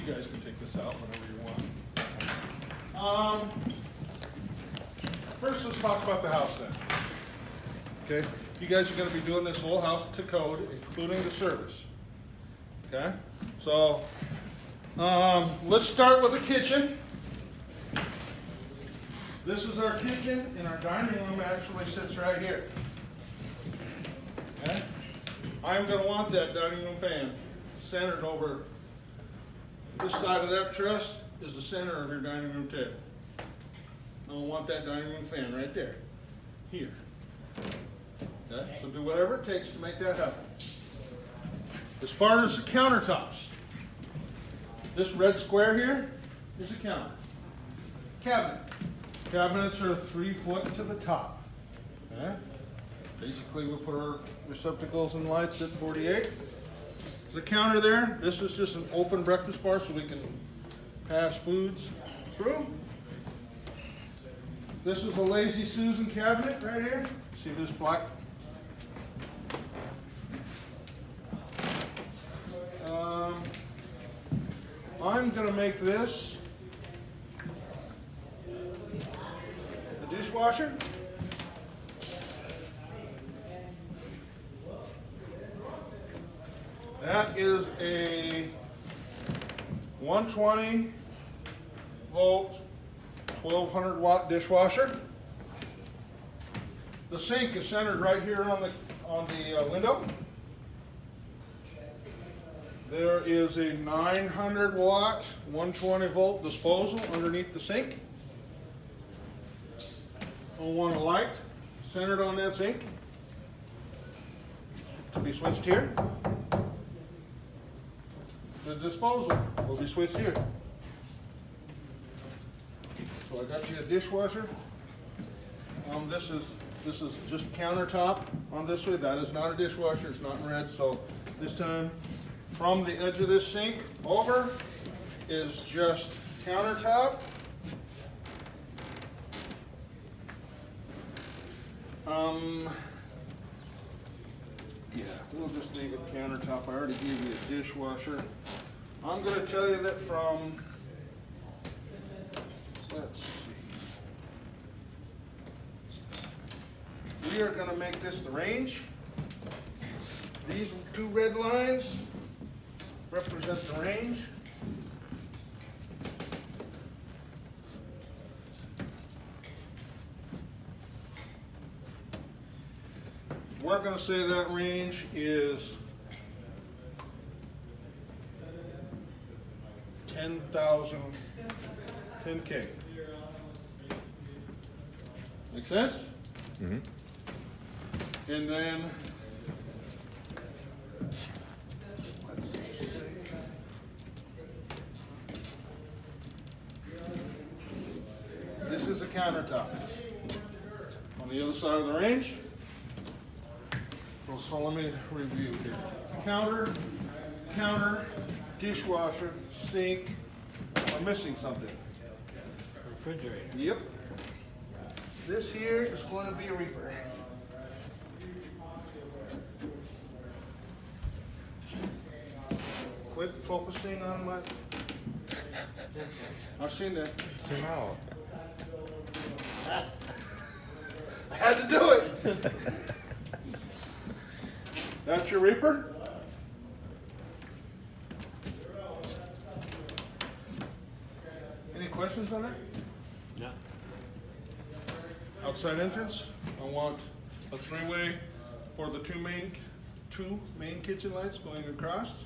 you guys can take this out whenever you want. First, let's talk about the house then. Okay, you guys are going to be doing this whole house to code, including the service. Okay, so let's start with the kitchen. This is our kitchen, and our dining room actually sits right here. Okay, I'm going to want that dining room fan centered over this side of that truss is the center of your dining room table. I want that dining room fan right there, here. Okay, so do whatever it takes to make that happen. As far as the countertops, this red square here is a counter. Cabinet. Cabinets are 3 foot to the top. Okay? Basically, we put our receptacles and lights at 48. There's a counter there. This is just an open breakfast bar so we can pass foods through. This is a Lazy Susan cabinet right here. See this black? I'm going to make this a dishwasher. That is a 120 volt, 1200 watt dishwasher. The sink is centered right here on the window. There is a 900 watt, 120 volt disposal underneath the sink. I want a light centered on that sink to be switched here. The disposal will be switched here. So I got you a dishwasher. This is just countertop on this way. That is not a dishwasher. It's not in red. So this time, from the edge of this sink over is just countertop. Yeah, we'll just leave it countertop. I already gave you a dishwasher. I'm going to tell you that from, let's see, we are going to make this the range. These two red lines represent the range. We're going to say that range is 10,000, 10K. Make sense? Mm-hmm. And then, let's see. This is a countertop. On the other side of the range. So let me review here. Counter, dishwasher, sink. I'm missing something. Refrigerator. Yep. This here is going to be a Reaper. Quit focusing on my... I've seen that. Zoom out. I had to do it. That's your Reaper? Any questions on that? No. Outside entrance, I want a three-way for the two main kitchen lights going across.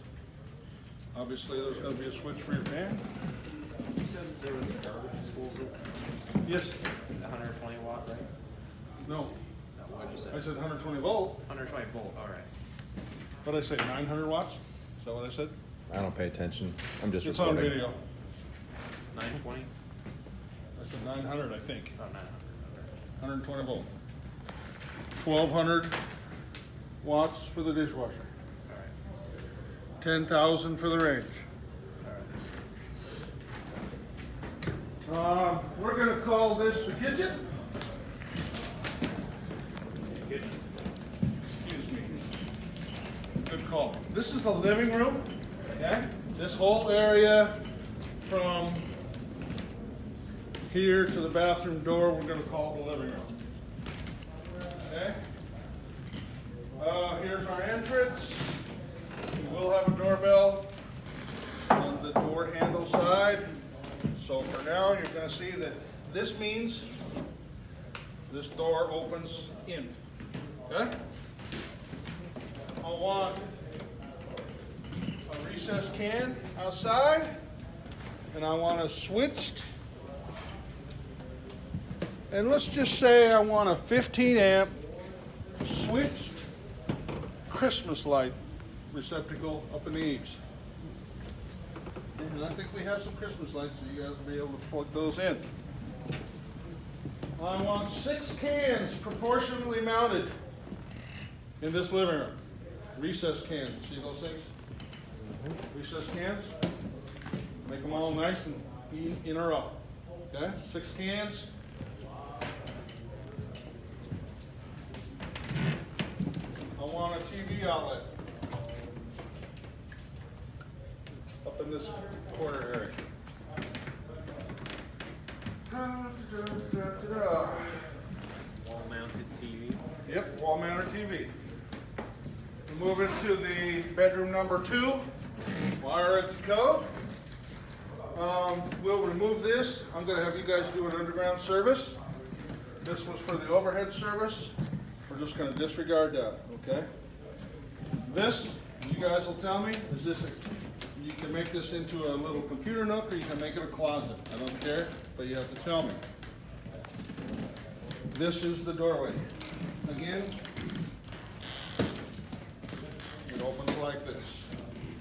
Obviously, there's going to be a switch for your fan. You said there was a garbage disposal? Yes. 120 watt, right? No. What'd you say? I said 120 volt. 120 volt, all right. What did I say, 900 watts? Is that what I said? I don't pay attention. I'm just It's recording. on video. 920? I said 900, I think. Oh, 900. 120 volt. 1200 watts for the dishwasher. All right. 10,000 for the range. All right. We're going to call this the kitchen. Kitchen. Excuse me. Good call. This is the living room. Okay. This whole area from here to the bathroom door, we're going to call the living room. Okay? Here's our entrance. We will have a doorbell on the door handle side. So for now, you're going to see that this means this door opens in. Okay? I'll want a recessed can outside, and I want a switched. And let's just say I want a 15 amp switched Christmas light receptacle up in the eaves. And I think we have some Christmas lights, so you guys will be able to plug those in. I want 6 cans proportionally mounted in this living room. Recessed cans. See those things? Recessed cans. Make them all nice and in a row. Okay? 6 cans. I want a TV outlet up in this corner area. Wall-mounted TV. Yep, wall-mounted TV. We move into the bedroom number 2. Wire it to code. We'll remove this. I'm going to have you guys do an underground service. This was for the overhead service. We're just going to disregard that, okay? This, you guys will tell me, is this you can make this into a little computer nook or you can make it a closet. I don't care, but you have to tell me. This is the doorway. Again, it opens like this,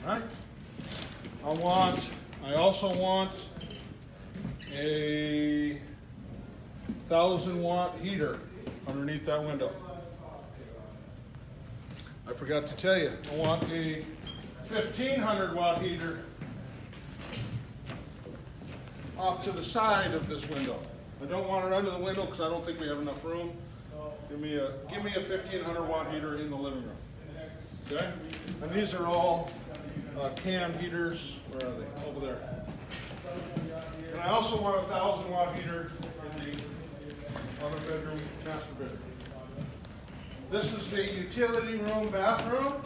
right? I also want a 1,000-watt heater underneath that window. I forgot to tell you, I want a 1,500-watt heater off to the side of this window. I don't want it under the window because I don't think we have enough room. Give me a 1,500-watt heater in the living room. Okay? And these are all cam heaters. Where are they? Over there. And I also want a 1,000-watt heater in the other bedroom, master bedroom. This is the utility room bathroom.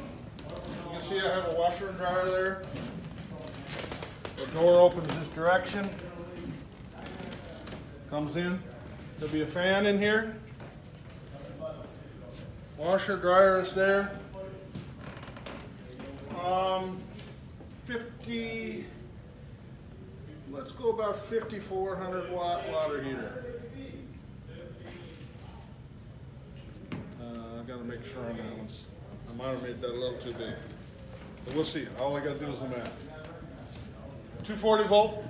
You can see I have a washer and dryer there. The door opens this direction. Comes in. There'll be a fan in here. Washer dryer is there. 50. Let's go about 5,400 watt water heater. I gotta make sure on that one. I might have made that a little too big. But we'll see. All I gotta do is the math. 240 volt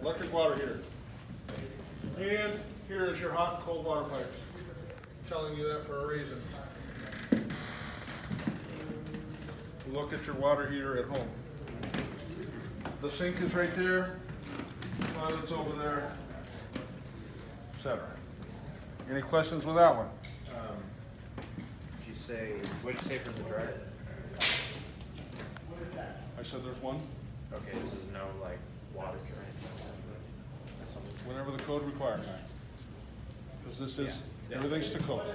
electric water heater. And here is your hot and cold water pipes. I'm telling you that for a reason. Look at your water heater at home. The sink is right there. Toilet's over there, etc. Any questions with that one? What did you say for the dryer? I said there's one. Okay, this is no like water drain. That's something. Whenever the code requires. Because this is, everything's to code.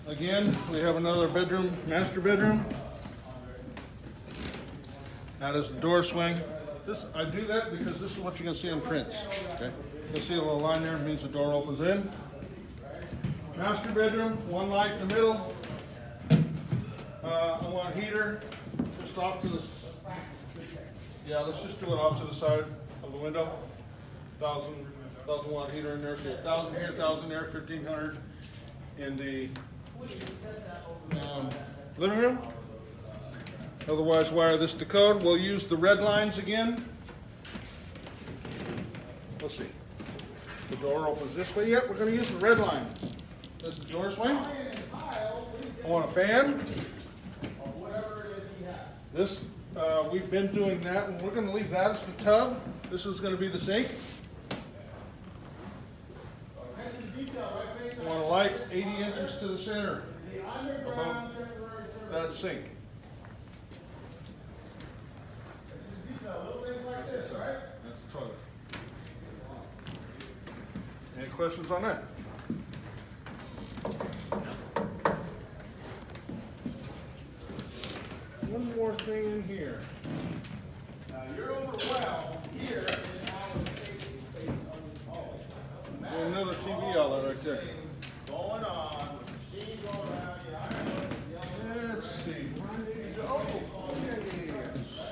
Again, we have another bedroom, master bedroom. That is the door swing. I do that because this is what you're going to see on prints. Okay? You'll see a little line there, it means the door opens in. Master bedroom, one light in the middle. I want a heater just off to the, let's just do it off to the side of the window. 1,000 watt heater in there, so 1,000 here, 1,000 there, 1,500 in the living room. Otherwise, wire this to code. We'll use the red lines again. Let's see. The door opens this way. Yep, we're going to use the red line. This is the door swing. I want a fan. This, we've been doing that, and we're going to leave that as the tub. This is going to be the sink. I want a light 80 inches to the center above that sink. questions on that? One more thing in here. Now you're over well, here is our staging space on the hall. Another TV outlet right there. Going on, with machines all around you, iron, Let's see. Oh, okay.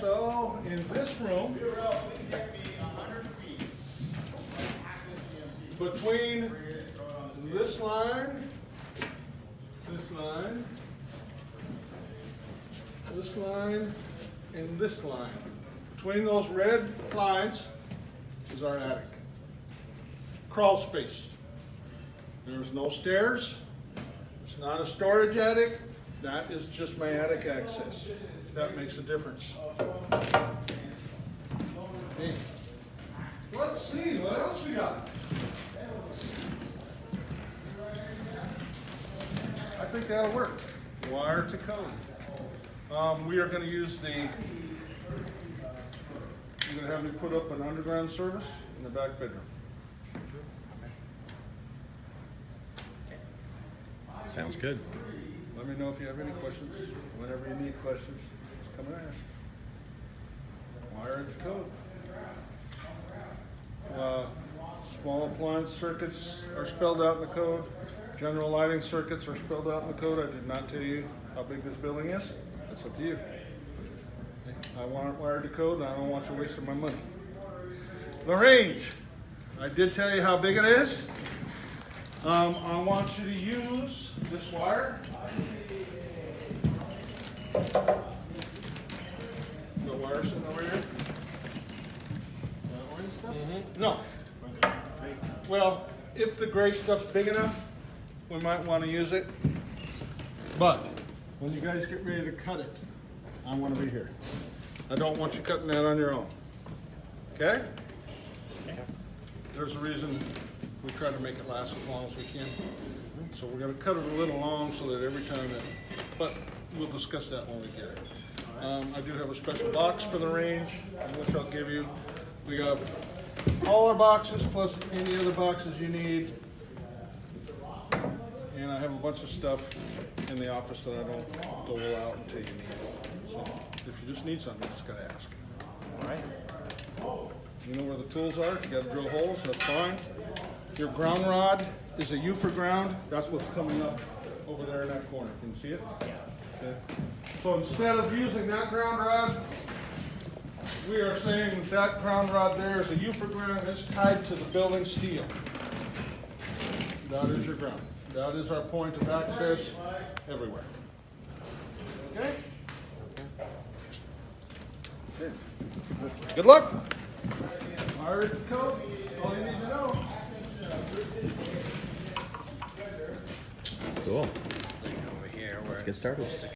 So in this room, you're up, please get me 100 feet. between this line, this line, this line, and this line, between those red lines is our attic. Crawl space. There's no stairs. It's not a storage attic. That is just my attic access, if that makes a difference. Okay. Let's see, what else we got? I think that'll work. Wire to code. We are gonna use you're gonna have me put up an underground service in the back bedroom. Sounds good. Let me know if you have any questions. Whenever you need questions, just come and ask. Wire to code. Small appliance circuits are spelled out in the code. General lighting circuits are spelled out in the code. I did not tell you how big this building is. That's up to you. I want it wired to code, and I don't want you wasting my money. The range. I did tell you how big it is. I want you to use this wire. The wire sitting over here? No. Well, if the gray stuff's big enough, we might want to use it. But when you guys get ready to cut it, I want to be here. I don't want you cutting that on your own. Okay? There's a reason we try to make it last as long as we can. So we're going to cut it a little long so that every time but we'll discuss that when we get it. I do have a special box for the range, which I'll give you. We have all our boxes plus any other boxes you need. And I have a bunch of stuff in the office that I don't dole out until you need it. So if you just need something, you just gotta ask. All right. You know where the tools are. If you gotta drill holes, that's fine. Your ground rod is a U for ground. That's what's coming up over there in that corner. Can you see it? Yeah. Okay. So instead of using that ground rod, we are saying that that ground rod there is a U for ground. It's tied to the building steel. That is your ground. That is our point of access everywhere. Okay? Okay. Good luck. Wire to code. That's all you need to know. Cool. This thing over here where Let's get started.